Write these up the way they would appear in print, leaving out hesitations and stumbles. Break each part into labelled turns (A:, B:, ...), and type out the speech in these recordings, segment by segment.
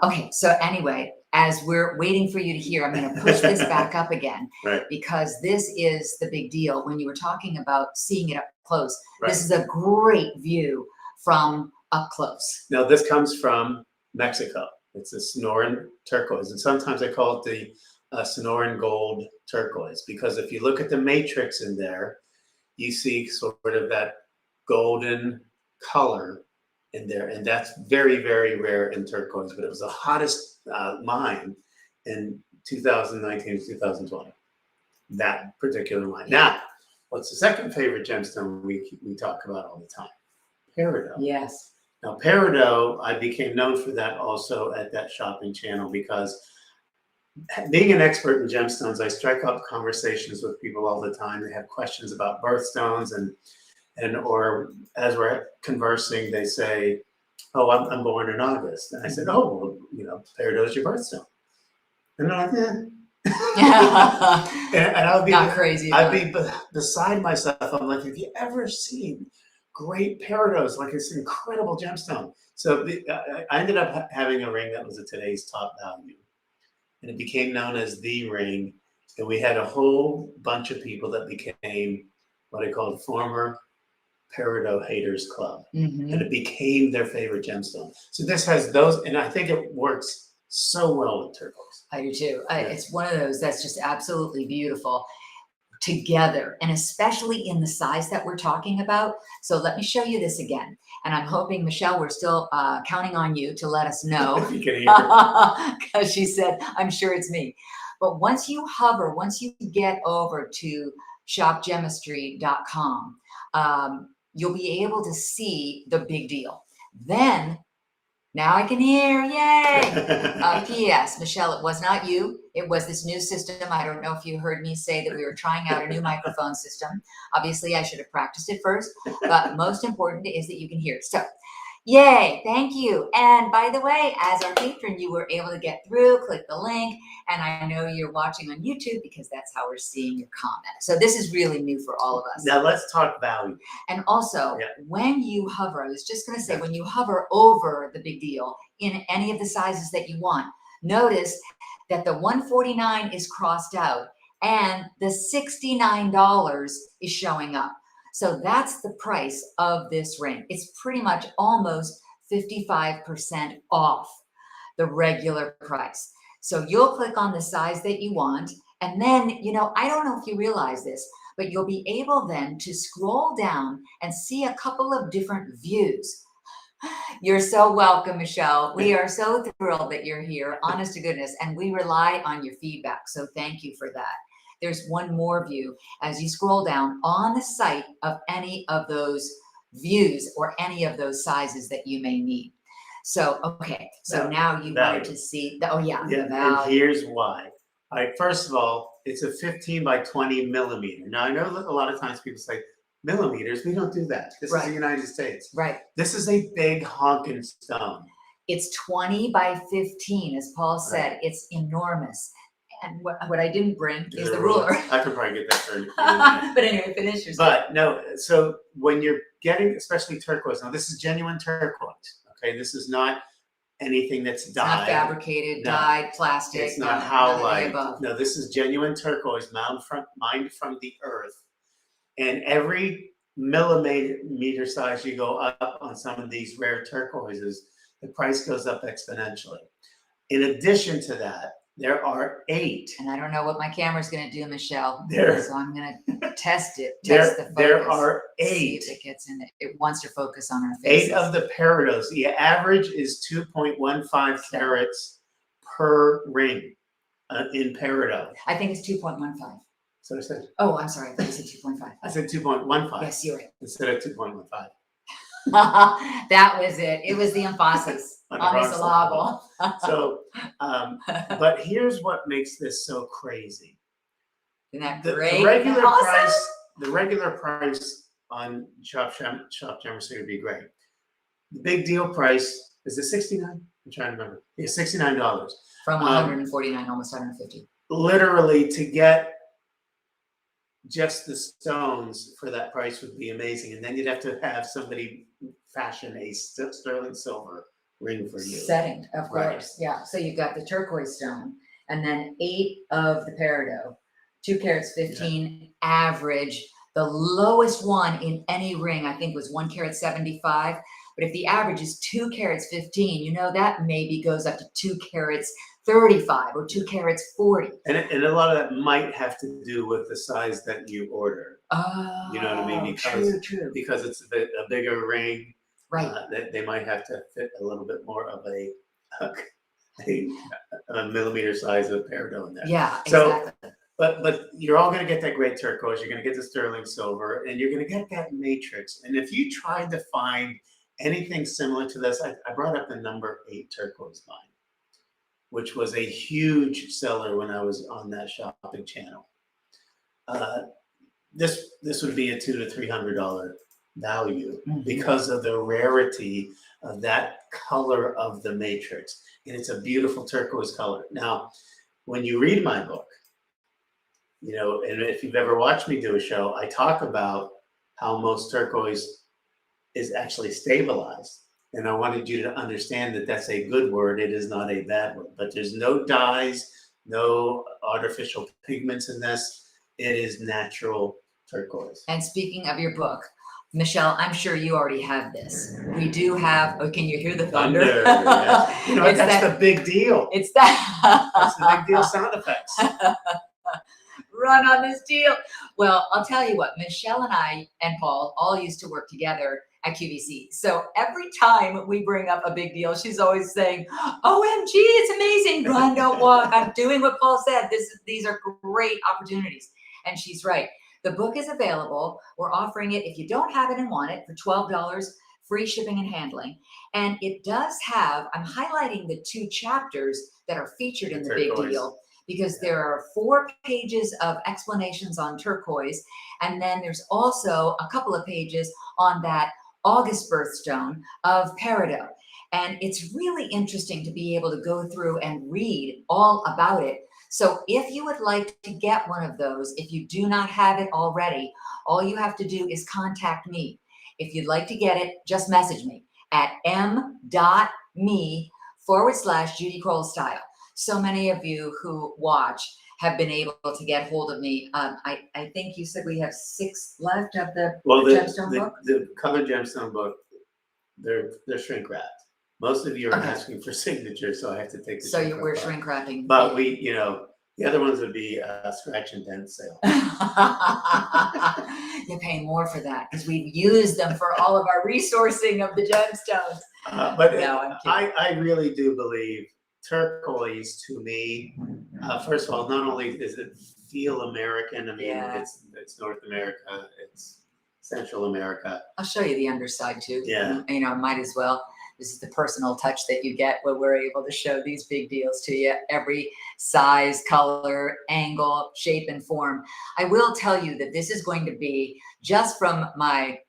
A: Okay, so anyway, as we're waiting for you to hear, I'm going to push this back up again,
B: Right.
A: because this is the big deal. When you were talking about seeing it up close,
B: Right.
A: this is a great view from up close.
B: Now, this comes from Mexico. It's a Sonoran turquoise, and sometimes I call it the Sonoran gold turquoise, because if you look at the matrix in there, you see sort of that golden color in there, and that's very, very rare in turquoise. But it was the hottest mine in 2019 to 2020. That particular mine. Now, what's the second favorite gemstone we talk about all the time? Peridot.
A: Yes.
B: Now, Peridot, I became known for that also at that shopping channel, because being an expert in gemstones, I strike up conversations with people all the time. They have questions about birthstones, or as we're conversing, they say, "Oh, I'm born in August," and I said, "Oh, well, Peridot is your birthstone," and they're like, and I'll be
A: not crazy.
B: I'd be beside myself. I'm like, "Have you ever seen great peridots, like this incredible gemstone?" So I ended up having a ring that was at today's top value, and it became known as the ring. And we had a whole bunch of people that became what I called former Peridot haters club, and it became their favorite gemstone. So this has those, and I think it works so well with turquoise.
A: I do too. It's one of those that's just absolutely beautiful together, and especially in the size that we're talking about. So let me show you this again. And I'm hoping, Michelle, we're still counting on you to let us know.
B: You can hear
A: because she said, I'm sure it's me. But once you hover, once you get over to shopgemistry.com, you'll be able to see the big deal. Then, now I can hear, yay! P.S. Michelle, it was not you. It was this new system. I don't know if you heard me say that we were trying out a new microphone system. Obviously, I should have practiced it first, but most important is that you can hear. So, yay, thank you. And by the way, as our patron, you were able to get through, click the link, and I know you're watching on YouTube because that's how we're seeing your comment. So this is really new for all of us.
B: Now let's talk value.
A: And also, when you hover, I was just going to say, when you hover over the big deal in any of the sizes that you want, notice that the $149 is crossed out and the $69 is showing up. So that's the price of this ring. It's pretty much almost 55% off the regular price. So you'll click on the size that you want. And then, I don't know if you realize this, but you'll be able then to scroll down and see a couple of different views. You're so welcome, Michelle. We are so thrilled that you're here, honest to goodness, and we rely on your feedback. So thank you for that. There's one more view as you scroll down on the site of any of those views or any of those sizes that you may need. So, okay, so now you wanted to see, the value.
B: And here's why. All right, first of all, it's a 15 by 20 millimeter. Now, I know a lot of times people say, millimeters, we don't do that. This is the United States.
A: Right.
B: This is a big honking stone.
A: It's 20 by 15, as Paul said. It's enormous. And what I didn't bring is the ruler.
B: I could probably get that for you.
A: But anyway, finish your story.
B: But no, so when you're getting, especially turquoise, now this is genuine turquoise, okay? This is not anything that's dyed.
A: Not fabricated, dyed, plastic.
B: It's not howlite. No, this is genuine turquoise mined from the earth. And every millimeter size you go up on some of these rare turquoises, the price goes up exponentially. In addition to that, there are 8.
A: And I don't know what my camera's going to do, Michelle.
B: So
A: I'm going to test it.
B: There are 8.
A: See if it gets in. It wants to focus on our faces.
B: 8 of the peridots. The average is 2.15 carats per ring in peridot.
A: I think it's 2.15.
B: So I said.
A: Oh, I'm sorry. I thought you said 2.5.
B: I said 2.15.
A: Yes, you're right.
B: Instead of 2.15.
A: That was it. It was the emphasis on the syllable.
B: So, but here's what makes this so crazy.
A: Isn't that great?
B: The regular price on Shop Gemstone would be great. The big deal price is the $69. I'm trying to remember. Yeah, $69
A: from $149, almost $150.
B: Literally, to get just the stones for that price would be amazing, and then you'd have to have somebody fashion a sterling silver ring for you.
A: setting, of
B: Right.
A: course. Yeah. So you've got the turquoise stone, and then 8 of the peridot, 2 carats 15 average. The lowest one in any ring, I think, was 1 carat 75. But if the average is 2 carats 15, you know that maybe goes up to 2 carats 35 or 2 carats 40.
B: And a lot of that might have to do with the size that you order.
A: Oh,
B: You know what I mean?
A: true.
B: Because it's a bigger ring.
A: Right.
B: They might have to fit a little bit more of a millimeter size of peridot in there.
A: Yeah,
B: So,
A: exactly.
B: but you're all going to get that great turquoise. You're going to get the sterling silver, and you're going to get that matrix. And if you tried to find anything similar to this, I brought up the number 8 turquoise line, which was a huge seller when I was on that shopping channel. This would be a $200 to $300 value because of the rarity of that color of the matrix, and it's a beautiful turquoise color. Now, when you read my book, you know, and if you've ever watched me do a show, I talk about how most turquoise is actually stabilized. And I wanted you to understand that that's a good word. It is not a bad word. But there's no dyes, no artificial pigments in this. It is natural turquoise.
A: And speaking of your book, Michelle, I'm sure you already have this. We do have, oh, can you hear the thunder?
B: Yes. You know,
A: It's
B: that's the big deal.
A: It's that.
B: That's the big deal sound effects.
A: Run on this deal. Well, I'll tell you what, Michelle and I and Paul all used to work together at QVC. So every time we bring up a big deal, she's always saying, OMG, it's amazing. Run, don't walk. I'm doing what Paul said. These are great opportunities. And she's right. The book is available. We're offering it if you don't have it and want it for $12, free shipping and handling. And it does have, I'm highlighting the 2 chapters that are featured in the big deal, because there are 4 pages of explanations on turquoise. And then there's also a couple of pages on that August birthstone of peridot. And it's really interesting to be able to go through and read all about it. So if you would like to get one of those, if you do not have it already, all you have to do is contact me. If you'd like to get it, just message me at m.me/Judy Crowell Style. So many of you who watch have been able to get hold of me. I think you said we have 6 left of the gemstone book?
B: The colored gemstone book, they're shrink wrapped. Most of you are asking for signatures, so I have to take the
A: So we're shrink wrapping.
B: But we, you know, the other ones would be scratch and dent sale.
A: You're paying more for that because we've used them for all of our resourcing of the gemstones.
B: But
A: No, I'm kidding.
B: I really do believe turquoise, to me, first of all, not only does it feel American, I mean, it's North America, it's Central America.
A: I'll show you the underside too.
B: Yeah.
A: You know, might as well. This is the personal touch that you get when we're able to show these big deals to you. Every size, color, angle, shape, and form. I will tell you that this is going to be, just from my,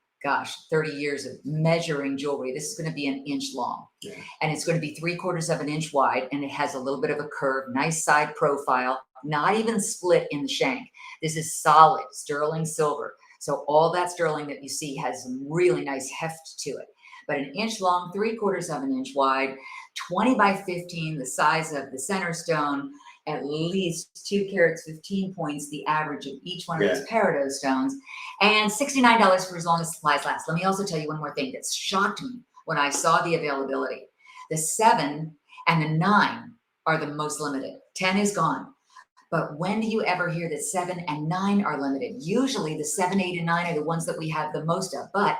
A: 30 years of measuring jewelry, this is going to be 1 inch long.
B: Yeah.
A: And it's going to be 3/4 of an inch wide. And it has a little bit of a curve, nice side profile, not even split in the shank. This is solid sterling silver. So all that sterling that you see has some really nice heft to it. But 1 inch long, 3/4 of an inch wide, 20 by 15, the size of the center stone, at least 2 carats 15 points, the average of each one of those peridot stones, and $69 for as long as supplies last. Let me also tell you one more thing that shocked me when I saw the availability. The 7 and the 9 are the most limited. 10 is gone. But when do you ever hear that 7 and 9 are limited? Usually the 7, 8, and 9 are the ones that we have the most of. But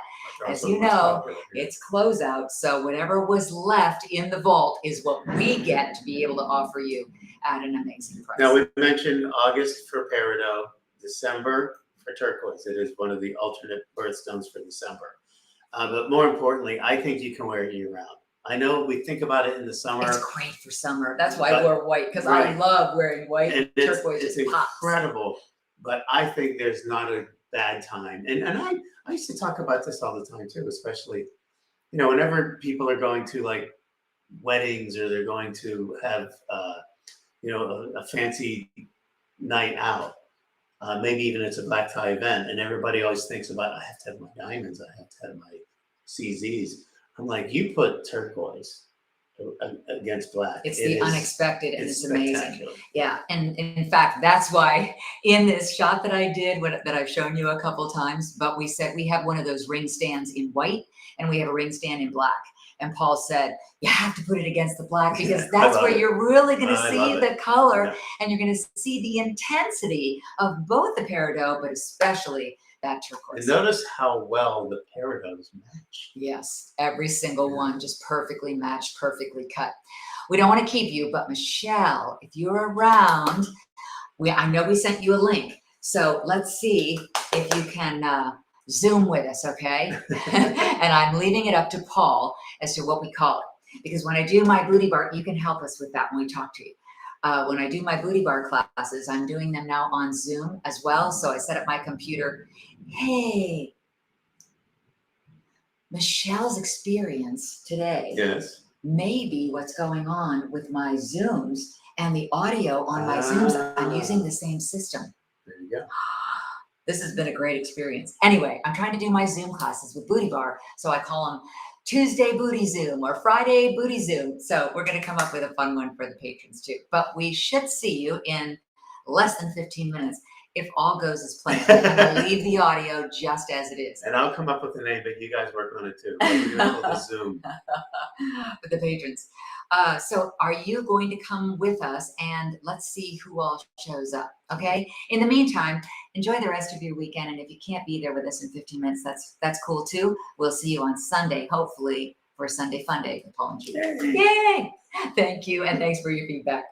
A: as you know, it's closeout. So whatever was left in the vault is what we get to be able to offer you at an amazing price.
B: Now, we mentioned August for peridot, December for turquoise. It is one of the alternate birthstones for December. But more importantly, I think you can wear it year-round. I know we think about it in the summer.
A: It's great for summer. That's why I wore white, because I love wearing white.
B: And
A: turquoise
B: it's
A: just pops.
B: incredible. But I think there's not a bad time. And I used to talk about this all the time too, especially, you know, whenever people are going to like weddings or they're going to have, you know, a fancy night out. Maybe even it's a black tie event, and everybody always thinks about, I have to have my diamonds, I have to have my CZs. I'm like, you put turquoise against black.
A: It's
B: It
A: the
B: is-
A: unexpected, and it's amazing.
B: spectacular.
A: Yeah, and in fact, that's why in this shot that I did, that I've shown you a couple times, but we said we have one of those ring stands in white and we have a ring stand in black. And Paul said, you have to put it against the black because that's where you're really going to see the color,
B: Yeah.
A: and you're going to see the intensity of both the peridot, but especially that turquoise.
B: And notice how well the peridots match.
A: Yes, every single one just perfectly matched, perfectly cut. We don't want to keep you, but Michelle, if you're around, I know we sent you a link. So let's see if you can Zoom with us, okay? And I'm leaving it up to Paul as to what we call it. Because when I do my booty bar, you can help us with that when we talk to you. When I do my booty bar classes, I'm doing them now on Zoom as well. So I set up my computer. Hey, Michelle's experience today may be what's going on with my Zooms and the audio on my Zooms. I'm using the same system.
B: There you go.
A: This has been a great experience. Anyway, I'm trying to do my Zoom classes with Booty Bar, so I call them Tuesday Booty Zoom or Friday Booty Zoom. So we're going to come up with a fun one for the patrons too. But we should see you in less than 15 minutes. If all goes as planned, I'm going to leave the audio just as it is.
B: And I'll come up with a name, but you guys work on it too. We're going to call it Zoom.
A: With the patrons. So are you going to come with us, and let's see who all shows up, okay? In the meantime, enjoy the rest of your weekend, and if you can't be there with us in 15 minutes, that's cool too. We'll see you on Sunday, hopefully, for Sunday Fun Day with Paul and Judy. Yay! Thank you, and thanks for your feedback.